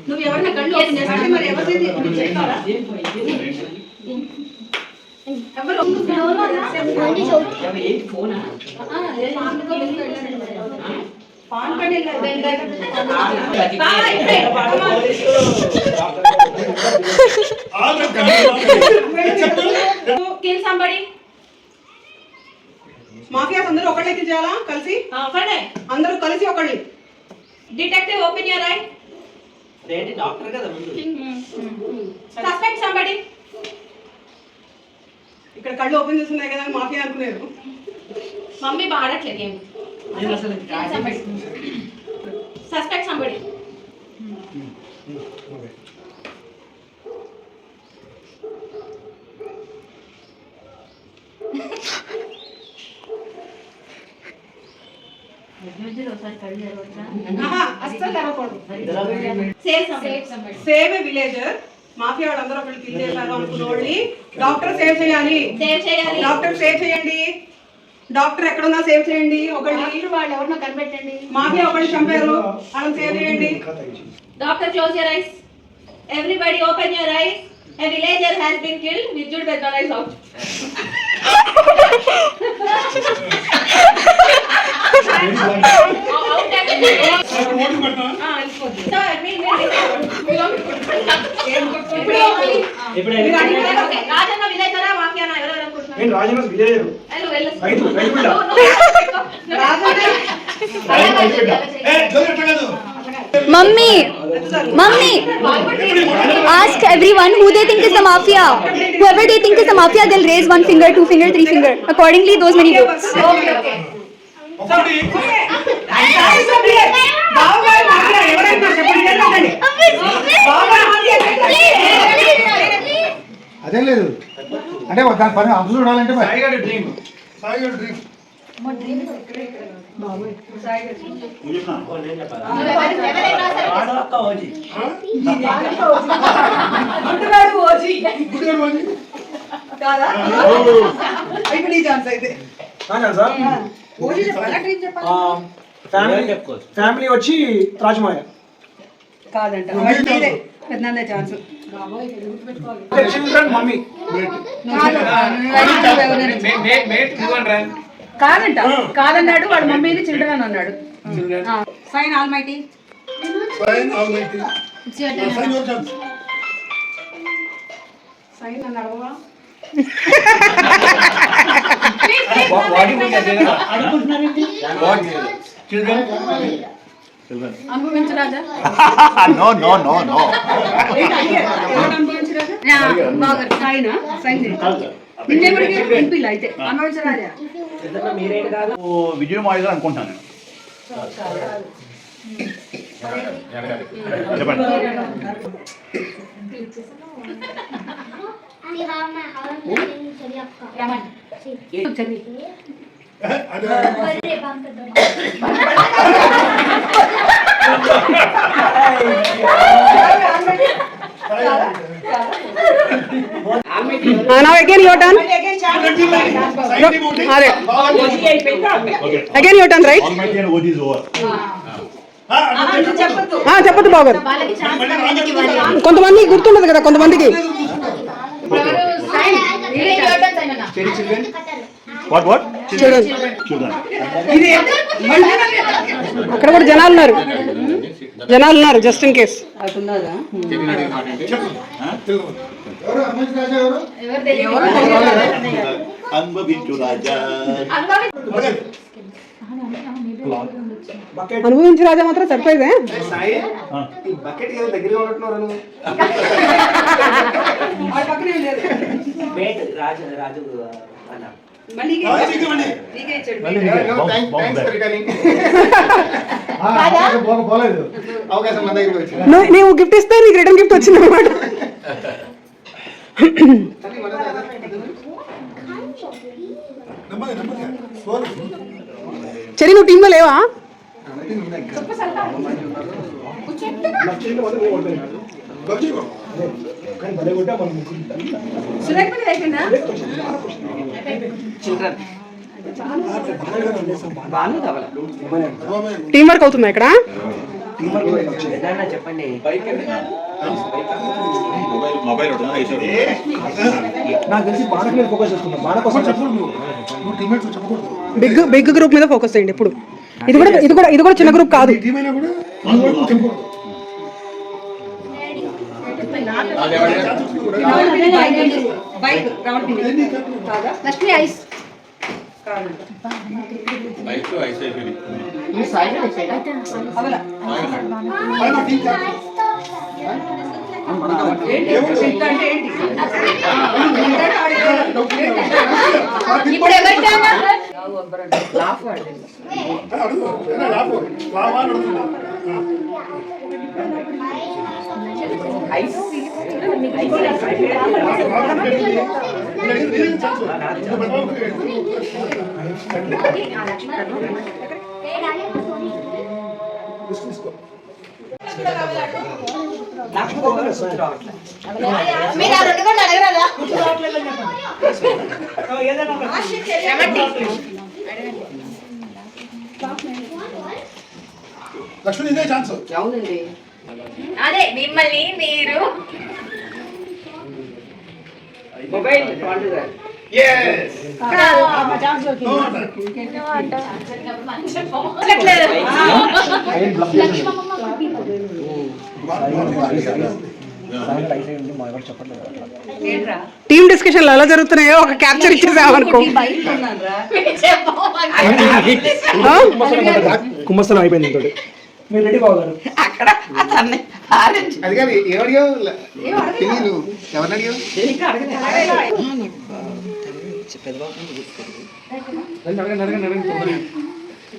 నువ్వు ఎవరైనా కళ్ళు ఓపెన్ చేస్తే మరి ఎవరిది మాఫియాస్ అందరూ ఒకళ్ళకి చేయాలా కలిసి అందరూ కలిసి ఒకళ్ళు డిటెక్టివ్ ఓపెన్ యువర్ ఐ ఏంటి డాక్టర్ కదా ముందు సస్పెక్ట్ సంబడి ఇక్కడ కళ్ళు ఓపెన్ చేస్తున్నాయి కదా మాఫియా అనుకునేరు మమ్మీ బాడట్లేదు ఏం suspect somebody save a villager mafia వాళ్ళందరూ ఒకళ్ళు కిల్ చేశారు అనుకున్నోళ్ళని డాక్టర్ సేవ్ చేయాలి డాక్టర్ సేవ్ చేయండి డాక్టర్ ఎక్కడున్నా సేవ్ చేయండి ఒకళ్ళు వాళ్ళు ఎవరినో కనిపెట్టండి మాఫియా ఒకళ్ళు చంపారు వాళ్ళని సేవ్ చేయండి doctor close your eyes everybody open your eyes a villager has been killed Vijud Bedala is out Mummy, ask everyone who they think is the mafia. Whoever they think is the mafia, they'll raise 1 finger, 2 finger, 3 finger. Accordingly, those many votes. అదే లేదు అంటే దాని పని అర్థం చూడాలంటే dream family వచ్చి రాజమాయ కాదంట పెద్దనే chance children mummy కాదంట కాదన్నాడు వాడు మమ్మీని చిల్డ్రన్ అన్నాడు సైన్ ఆల్మైటీ సైన్ అన్నాడు అనుభవించరాజా no no no no sign sign అయితే అనుభవించరాజా విజయం మాయగా అనుకుంటాను చెప్పండి Now again your turn. Again your turn, right? చెప్పదు బాగారు కొంతమంది గుర్తుండదు కదా కొంతమందికి అక్కడ కూడా జనాలు ఉన్నారు జస్ట్ ఇన్ కేస్ అనుభవించు రాజా మాత్రం సర్ప్రైజ్ మళ్ళీ నీకే ఇచ్చాడు పోలేదు అవకాశం మన దగ్గరికి వచ్చింది. నీవు గిఫ్ట్ ఇస్తే నీకు రిటర్న్ గిఫ్ట్ వచ్చింది అనమాట. చెరి నువ్వు టీంలో లేవా? టీం వర్క్ అవుతుందా ఇక్కడ? చెప్పండి. బిగ్ గ్రూప్ మీద ఫోకస్ చేయండి ఇప్పుడు. ఇది కూడా చిన్న గ్రూప్ కాదు. లక్ష్మణ్ ఇదే ఛాన్స్. అదే మిమ్మల్ని మీరు మొబైల్ టీమ్ డిస్కషన్లు ఎలా జరుగుతున్నాయో ఒక క్యాప్చర్ ఇచ్చేసామనుకో. కుమ్మస్థలం అయిపోయింది ఇంకోటి. మీరు రెడీ కావాలి అక్కడ అతన్ని ఆరెంజ్ అది కాదు ఏమడిగావు తెలియదు ఎవరిని అడిగావు?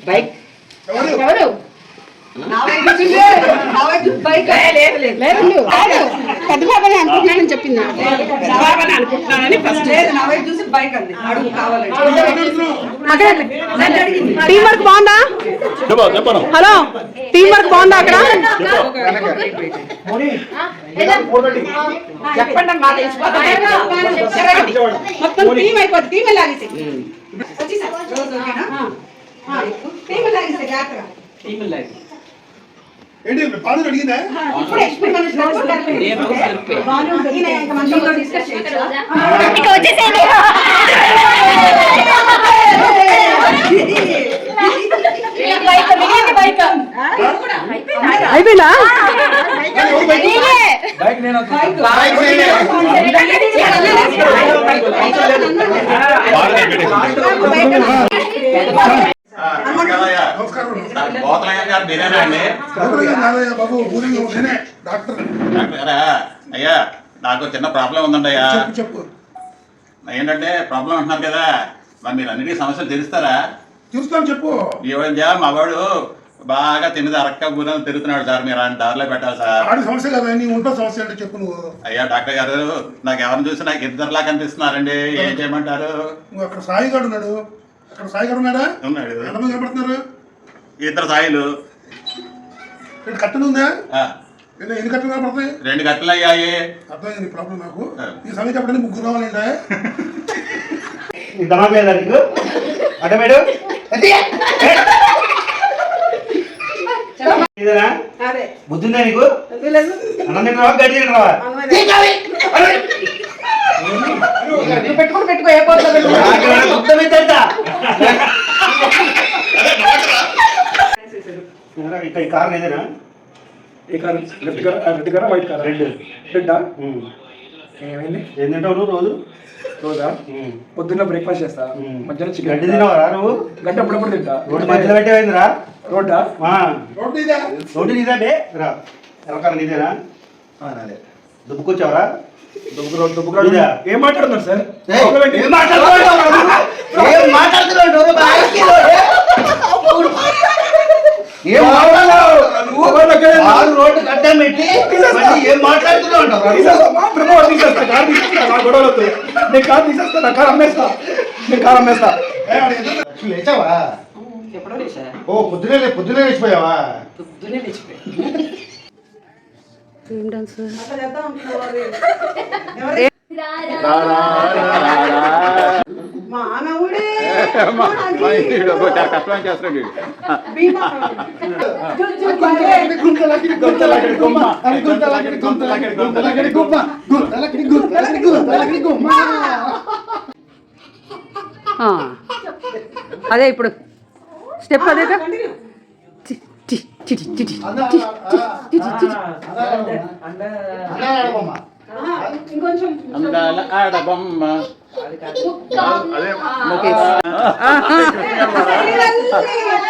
బైక్ ఎవరు పెద్ద బాబాని అనుకుంటున్నానని చెప్పింది. టీం వర్క్ బాగుందా? హలో, టీం వర్క్ బాగుందా అక్కడ? చెప్పండి అమ్మా, మొత్తం టీం అయిపోద్ది. టీం లాగేసి ఏంటి పాలు అడిగిందా? అయిపోయిందా? అయ్యా నాకు చిన్న ప్రాబ్లం ఉందండి అయ్యా. చెప్పు. ఏంటంటే ప్రాబ్లం అంటున్నారు కదా, మరి మీరు అన్నిటికీ సమస్యలు తెలుస్తారా? చూస్తాను చెప్పు. ఏమైందా మా వాడు బాగా తిన్నది అరక్క గురం తిరుగుతున్నాడు సార్, మీరు ఆయన దారిలో పెట్టాలి సార్. ఆడి సమస్య కదా, నీ ఉంటో సమస్య అంటే చెప్పు నువ్వు. అయ్యా డాక్టర్ గారు, నాకు ఎవరిని చూసి నాకు ఇద్దరులా కనిపిస్తున్నారండి, ఏం చేయమంటారు? నువ్వు అక్కడ సాయి గారు ఉన్నాడు. అక్కడ సాయి గారు ఉన్నాడా? ఉన్నాడు. ఎంతమంది కనపడుతున్నారు? ఇద్దరు సాయిలు. కట్టెలు ఉందా? ఎన్ని కట్టెలు కనపడతాయి? 2 గంటలు అయ్యాయి. అర్థమైంది నీ ప్రాబ్లం నాకు. ఈ సమయం చెప్పడానికి 3 రావాలంటే బుద్ధిందా నీకు? అన్నం తింటావా గడ్డి తింటావా? పెట్టుకో ఏ పోతా ఇక్కడ ఈ కారణం ఏదైనా? ఏ కార్? రెడ్ కారా వైట్ కారా? రెడ్డా? ఏమైంది? ఏం తింటావు నువ్వు రోజు? రోజా? పొద్దున్న బ్రేక్ఫాస్ట్ చేస్తా, మధ్యాహ్నం చికెన్. గడ్డి తినవరా నువ్వు? గడ్డి అప్పుడప్పుడు తింటా. రోడ్డు మధ్యలో పెట్టేమైందిరా? రోడ్డా? రోడ్డు నీదే బే రా. ఎవరికారు నీదేనా? నాదే. దుబ్బుకొచ్చావరా? దుబ్బుకు ఏం మాట్లాడుతున్నారు సార్? ఏం మాట్లాడుతున్నావు? ఏం మాట్లాడుతున్నాడు ఏం మాట్లాడుతున్నావు రోడ్డు గడ్డం పెట్టి మళ్ళీ ఏం మాట్లాడుతున్నావు లేచావా? ఎప్పుడో లేచా ఓ పొద్దునే లేచిపోయావా? పొద్దునే లేచిపోయా. అట్లా చేద్దాం అనుకున్నావు. మానవుడే కష్టం చేస్తాడు. అదే ఇప్పుడు స్టెప్ అదే ఇంకొంచెం అందాల ఆడబొమ్మ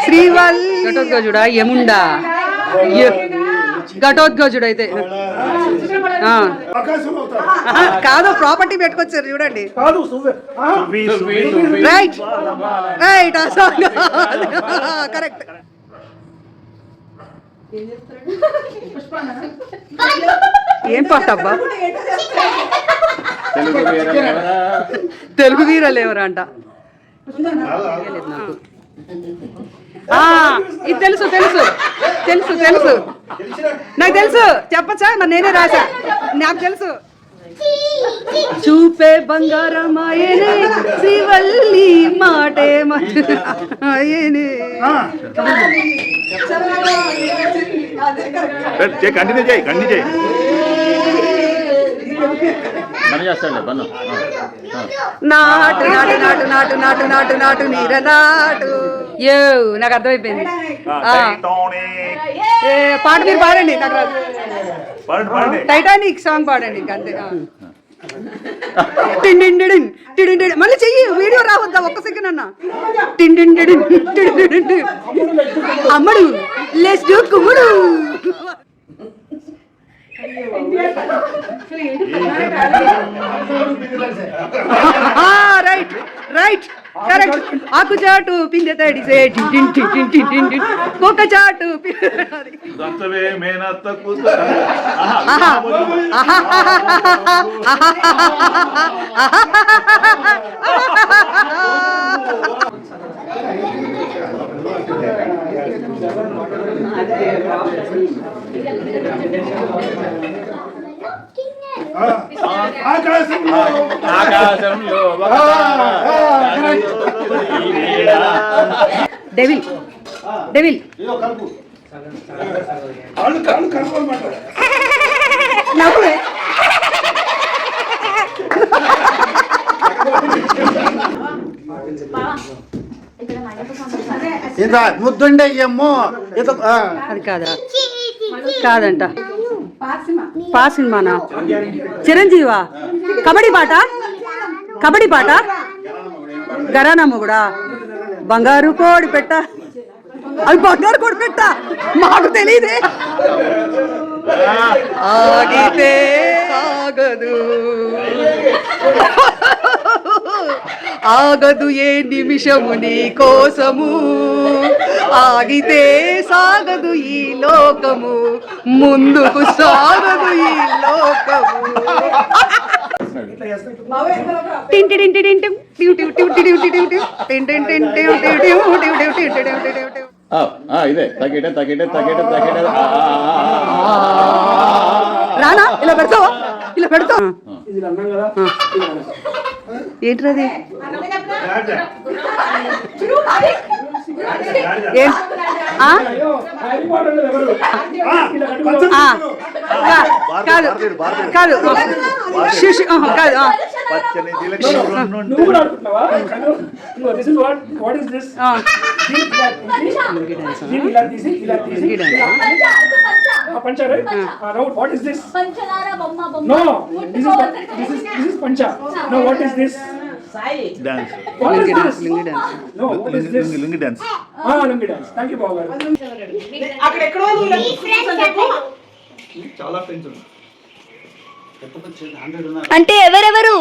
శ్రీవల్ ఘటోద్గజుడా యముండా ఘటోద్గజుడు అయితే కాదు ప్రాపర్టీ పెట్టుకొచ్చారు చూడండి రైట్ రైట్ కరెక్ట్ ఏం పాట అబ్బా తెలుగు వీరలు ఎవరంట ఇది తెలుసు తెలుసు తెలుసు తెలుసు నాకు తెలుసు చెప్పచ్చా మరి నేనే రాసా నాకు తెలుసు చూపే బంగారమాయనే శ్రీవల్లి మాటే మాయనే కంటిన్యూ చేయి పని చేస్తాడులే పన్ను నాటు నాటు నాటు నాటు నాటు నాటు నాటు నీర నాటు యో నాకు అర్థమైపోయింది పాట మీరు పాడండి నాకు రాదు టైటానిక్ సాంగ్ పాడండి అంతే మళ్ళీ చెయ్యి వీడియో రావద్దా ఒక్క సెకండ్ అన్న అమ్మడు లెస్ డూ కుమ్ముడు రైట్ రైట్ కరెక్ట్ ఆకు చాటు పిందె తడిసే కుక్క చాటు ఆకాశంలో డెవిల్ డెవిల్ నవ్వు ముద్దుండే ఏమో అది కాదా కాదంట పా సినిమానా చిరంజీవా కబడ్డీ పాట గరానా మొగుడా బంగారు కోడి పెట్ట అవి బంగారు కోడి పెట్ట మాకు తెలియదే ఆగితే ఆగదు ఆగదు ఏ నిమిషము నీ కోసము ఆగితే సాగదు ఈ లోకము ముందుకు సాగదు ఈ లోకము ఇదే తగ్గేటే రానా ఇలా పెడతావా ఇలా పెడతావు ఏంటది కాదు కాదు కాదు What is this? No, this is Pancha. No, what is this? Dance What is this? Lungi dance No, what is this? Lungi dance Lungi dance. Thank you, Baba. అక్కడ ఎక్కడో నువ్వు చెప్పు. చాలా ఫ్రెండ్స్ ఉన్నారు అంటే ఎవరెవరు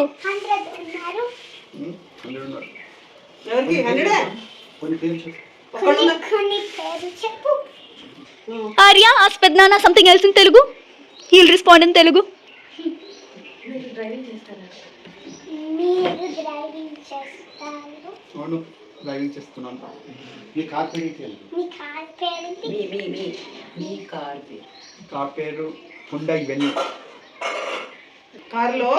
ఎవరికి 100? కొన్ని పేరు చెప్పు. Arya, ask Pednana something else in Telugu. He'll respond in Telugu. అవును డ్రైవింగ్ చేస్తున్నాను. మీ కార్ పేరు ఏంటి? కార్ పేరు హుండై వెన్నీ. కారులో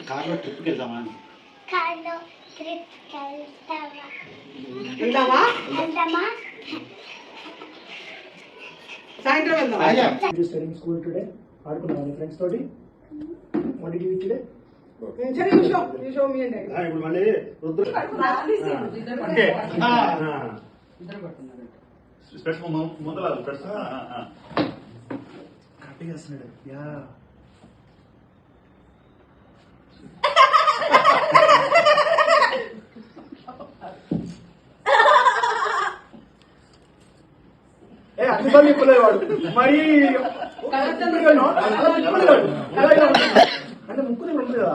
కార్లో ట్రిప్కి వెళ్దామా అని. వెళ్దామా? సాయంత్రం వెళ్దాం. రాజా, Did you study in school today? ఆడుకున్నావా నీ ఫ్రెండ్స్ తోటి? What did you eat today? సరే, you show me and I. ఇప్పుడు మళ్ళీ వద్దు. అంటే స్పెట్స్ ముందర స్పెట్స్ కరెక్ట్గా చేస్తున్నాడు. యా అన్ని చెప్పలేదు వాడు మరి అంటే ముక్కు ఉంటుంది కదా.